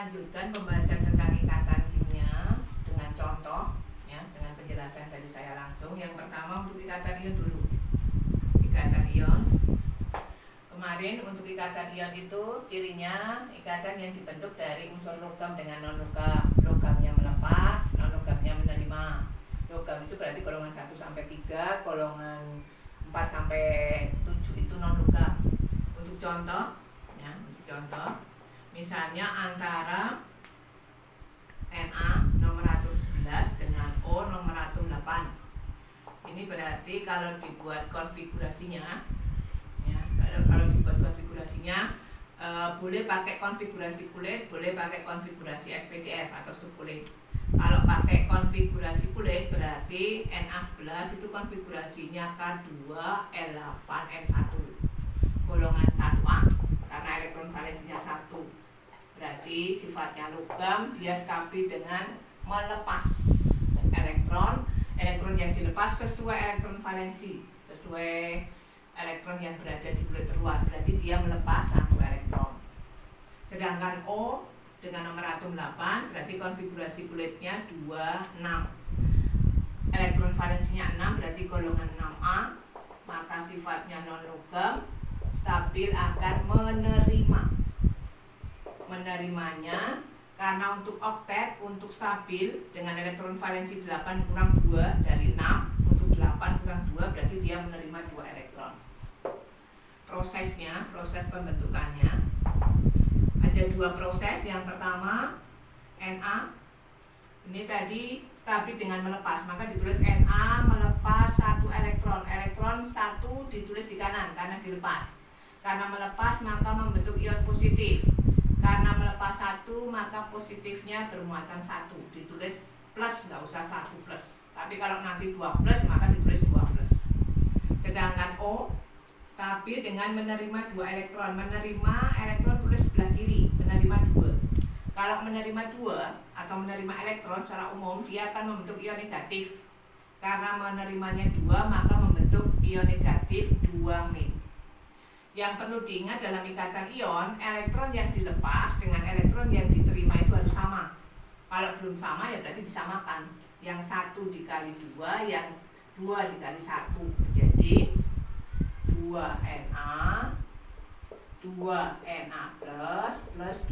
lanjutkan pembahasan tentang ikatan kimia dengan contoh, ya, dengan penjelasan dari saya langsung. Yang pertama untuk ikatan ion dulu. Ikatan ion. Kemarin untuk ikatan ion itu cirinya ikatan yang dibentuk dari unsur logam dengan non-logam. Logamnya melepas, non-logamnya menerima. Logam itu berarti golongan 1 sampai 3, golongan 4 sampai 7 itu non-logam. Untuk contoh, ya, untuk contoh, misalnya antara Na nomor atom 11 dengan O nomor atom 8. Ini berarti kalau dibuat konfigurasinya, ya, kalau dibuat konfigurasinya boleh pakai konfigurasi kulit, boleh pakai konfigurasi SPDF atau subkulit. Kalau pakai konfigurasi kulit berarti Na11 itu konfigurasinya K2L8N1 golongan 1A karena elektron valensinya 1. Berarti sifatnya logam, dia stabil dengan melepas elektron. Elektron yang dilepas sesuai elektron valensi, sesuai elektron yang berada di kulit terluar. Berarti dia melepas 1 elektron. Sedangkan O dengan nomor atom 8 berarti konfigurasi kulitnya 26. Elektron valensinya 6 berarti golongan 6A. Maka sifatnya non-logam, stabil akan menerimanya karena untuk oktet, untuk stabil dengan elektron valensi 8 kurang 2 dari 6, untuk 8 kurang 2 berarti dia menerima 2 elektron. Prosesnya, proses pembentukannya ada 2 proses. Yang pertama Na ini tadi stabil dengan melepas, maka ditulis Na melepas 1 elektron. Elektron 1 ditulis di kanan karena dilepas. Karena melepas maka membentuk ion positif. Karena melepas 1 maka positifnya bermuatan 1. Ditulis plus, nggak usah 1 plus. Tapi kalau nanti 2 plus maka ditulis 2 plus. Sedangkan O stabil dengan menerima 2 elektron. Menerima elektron tulis sebelah kiri, menerima 2. Kalau menerima 2 atau menerima elektron secara umum dia akan membentuk ion negatif. Karena menerimanya 2 maka membentuk ion negatif 2-. Yang perlu diingat dalam ikatan ion, elektron yang dilepas dengan elektron yang diterima itu harus sama. Kalau belum sama ya berarti disamakan. Yang 1 dikali 2, yang 2 dikali 1. Jadi 2Na 2Na plus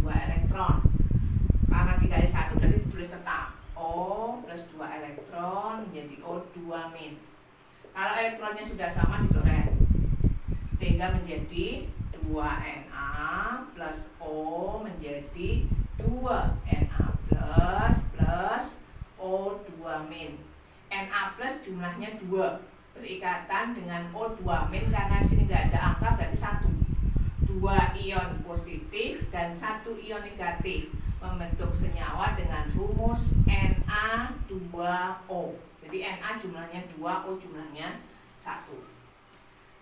2 elektron. Karena dikali 1 berarti ditulis tetap O plus 2 elektron menjadi O2-. Kalau elektronnya sudah sama dicoret sehingga menjadi 2Na plus O menjadi 2Na plus O2-. Na plus jumlahnya 2 berikatan dengan O2- karena di sini nggak ada angka berarti 1. 2 ion positif dan 1 ion negatif membentuk senyawa dengan rumus Na2O. Jadi Na jumlahnya 2, O jumlahnya 1.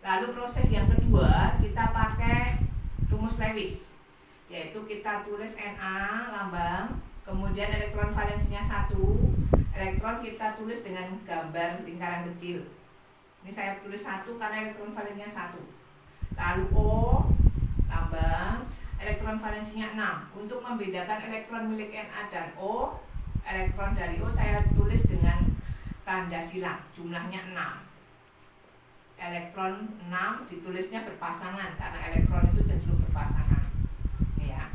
Lalu proses yang kedua kita pakai rumus Lewis, yaitu kita tulis Na lambang, kemudian elektron valensinya 1. Elektron kita tulis dengan gambar lingkaran kecil. Ini saya tulis 1 karena elektron valensinya 1. Lalu O lambang, elektron valensinya 6. Untuk membedakan elektron milik Na dan O, elektron dari O saya tulis dengan tanda silang, jumlahnya 6. Elektron 6 ditulisnya berpasangan karena elektron itu cenderung berpasangan, ya.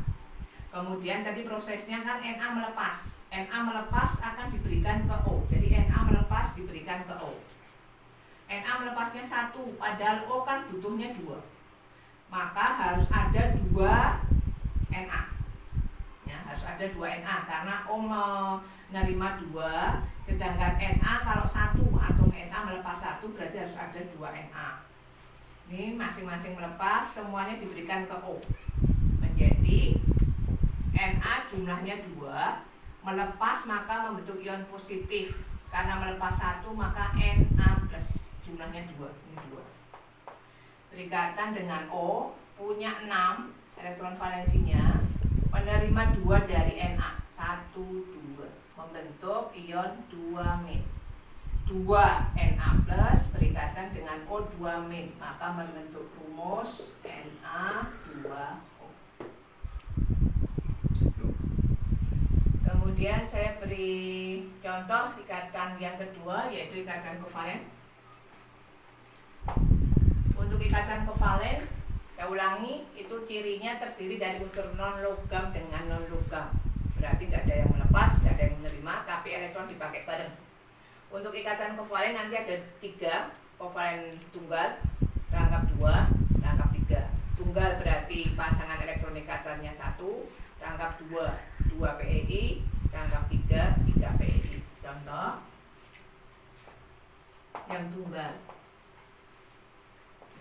Kemudian tadi prosesnya kan Na melepas. Na melepas akan diberikan ke O. Jadi Na melepas diberikan ke O. Na melepasnya 1, padahal O kan butuhnya 2. Maka harus ada 2 Na. Ya, harus ada 2 Na karena O menerima 2, sedangkan Na kalau 1 atom Na melepas 1 berarti harus ada 2 Na. Ini masing-masing melepas, semuanya diberikan ke O. Menjadi Na jumlahnya 2, melepas maka membentuk ion positif. Karena melepas 1 maka Na plus jumlahnya 2. Ini 2. Berikatan dengan O punya 6 elektron valensinya, menerima 2 dari Na, 1, 2, membentuk ion 2-. 2 Na plus berikatan dengan O2-, maka membentuk rumus Na2O. Kemudian saya beri contoh ikatan yang kedua, yaitu ikatan kovalen. Untuk ikatan kovalen, saya ulangi, itu cirinya terdiri dari unsur non-logam dengan non-logam. Berarti nggak ada yang melepas, nggak ada yang menerima, tapi elektron dipakai bareng. Untuk ikatan kovalen nanti ada 3, kovalen tunggal, rangkap 2, rangkap 3. Tunggal berarti pasangan elektron ikatannya 1, rangkap 2 PeI, rangkap 3 PeI. Contoh yang tunggal.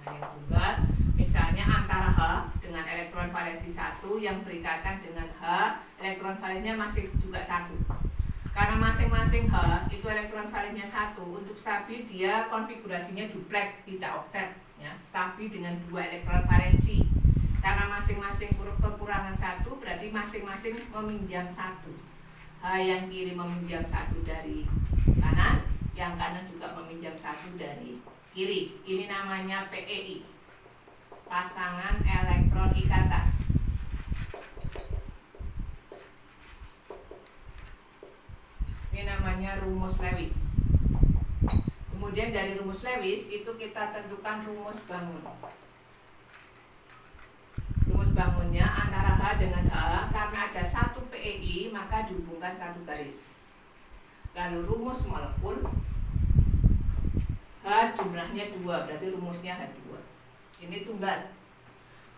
Nah, yang tunggal misalnya antara H dengan elektron valensi 1 yang berikatan dengan H, elektron valensinya masih juga 1. Karena masing-masing H itu elektron valensinya 1, untuk stabil dia konfigurasinya duplek, tidak oktet, ya. Stabil dengan 2 elektron valensi. Karena masing-masing kekurangan 1, berarti masing-masing meminjam 1. H yang kiri meminjam 1 dari kanan, yang kanan juga meminjam 1 dari kiri. Ini namanya PeI, pasangan elektron ikatan. Ini namanya rumus Lewis. Kemudian dari rumus Lewis itu kita tentukan rumus bangun. Rumus bangunnya antara H dengan H, karena ada 1 PeI maka dihubungkan 1 garis. Lalu rumus molekul, H jumlahnya 2, berarti rumusnya H2. Ini tunggal.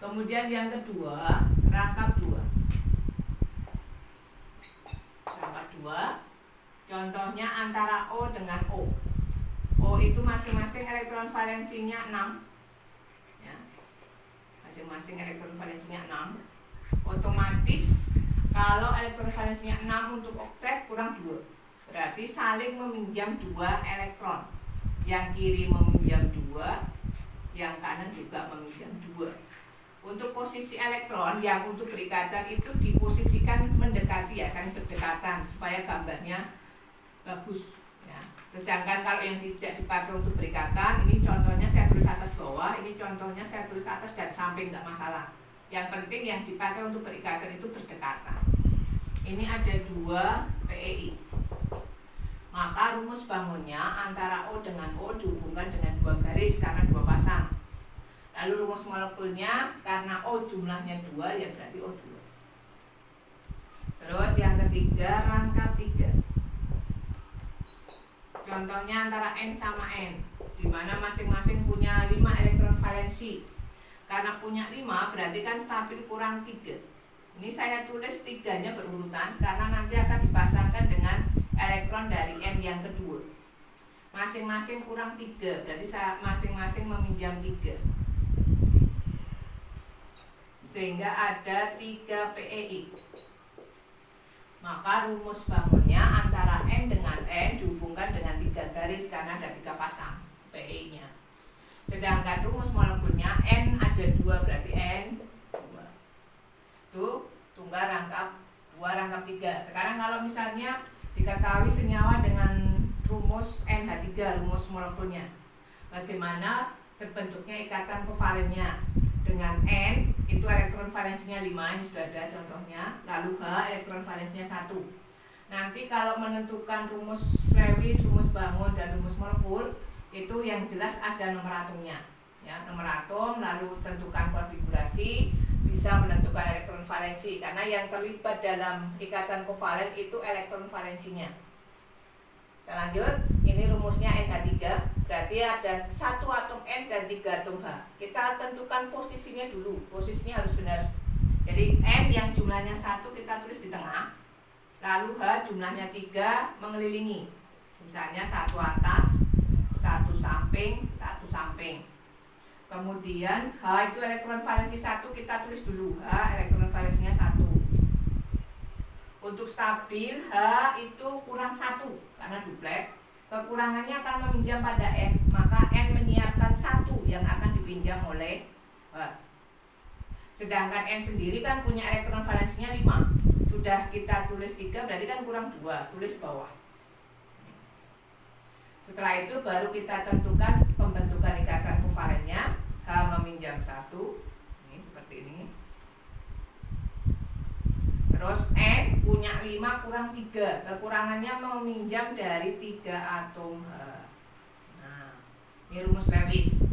Kemudian yang kedua, rangkap 2. Rangkap 2, contohnya antara O dengan O. O itu masing-masing elektron valensinya 6. Masing-masing elektron valensinya 6. Otomatis kalau elektron valensinya 6 untuk oktet kurang 2, berarti saling meminjam 2 elektron. Yang kiri meminjam 2, yang kanan juga meminjam 2. Untuk posisi elektron yang untuk berikatan itu diposisikan mendekati, ya, saling berdekatan supaya gambarnya bagus, ya. Sedangkan kalau yang tidak dipakai untuk berikatan, ini contohnya saya tulis atas bawah, ini contohnya saya tulis atas dan samping, nggak masalah. Yang penting yang dipakai untuk berikatan itu berdekatan. Ini ada 2 PeI. Maka rumus bangunnya antara O dengan O dihubungkan dengan 2 garis karena 2 pasang. Lalu rumus molekulnya karena O jumlahnya 2, ya berarti O2. Terus yang ketiga, rangkap 3. Contohnya antara N sama N, di mana masing-masing punya 5 elektron valensi. Karena punya 5 berarti kan stabil kurang 3. Ini saya tulis 3-nya berurutan karena nanti akan dipasangkan dengan elektron dari N yang kedua. Masing-masing kurang 3, berarti masing-masing meminjam 3. Sehingga ada 3 PeI. Maka rumus bangunnya antara N dengan N dihubungkan dengan 3 garis karena ada 3 pasang PeI-nya. Sedangkan rumus molekulnya N ada 2, berarti N 2. Itu tunggal rangkap 2 rangkap 3. Sekarang kalau misalnya diketahui senyawa dengan rumus NH3, rumus molekulnya, bagaimana terbentuknya ikatan kovalennya? Dengan N itu elektron valensinya 5, ini sudah ada contohnya. Lalu H elektron valensinya 1. Nanti kalau menentukan rumus Lewis, rumus bangun, dan rumus molekul, itu yang jelas ada nomor atomnya, ya, nomor atom. Lalu tentukan konfigurasi, bisa menentukan elektron valensi karena yang terlibat dalam ikatan kovalen itu elektron valensinya. Kita lanjut, ini rumusnya NH3, berarti ada 1 atom N dan 3 atom H. Kita tentukan posisinya dulu, posisinya harus benar. Jadi N yang jumlahnya 1 kita tulis di tengah, lalu H jumlahnya 3 mengelilingi. Misalnya 1 atas, 1 samping, 1 samping. Kemudian H itu elektron valensi 1 kita tulis dulu, H elektron valensinya 1. Untuk stabil H itu kurang 1 karena duplek. Kekurangannya akan meminjam pada N, maka N menyiapkan 1 yang akan dipinjam oleh H. Sedangkan N sendiri kan punya elektron valensinya 5. Sudah kita tulis 3, berarti kan kurang 2, tulis bawah. Setelah itu baru kita tentukan pembentukan ikatan kovalennya. H meminjam 1, ini seperti ini. Terus N punya 5 kurang 3. Kekurangannya meminjam dari 3 atom H. Nah, ini rumus Lewis.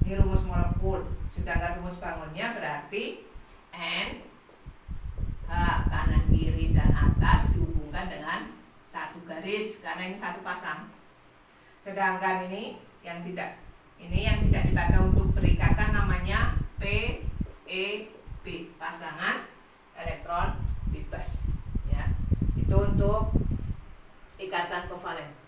Ini rumus molekul. Sedangkan rumus bangunnya berarti N H kanan kiri dan atas dihubungkan dengan satu garis karena ini satu pasang. Sedangkan ini yang tidak dipakai untuk berikatan namanya PEB, pasangan elektron bebas ya. Itu untuk ikatan kovalen.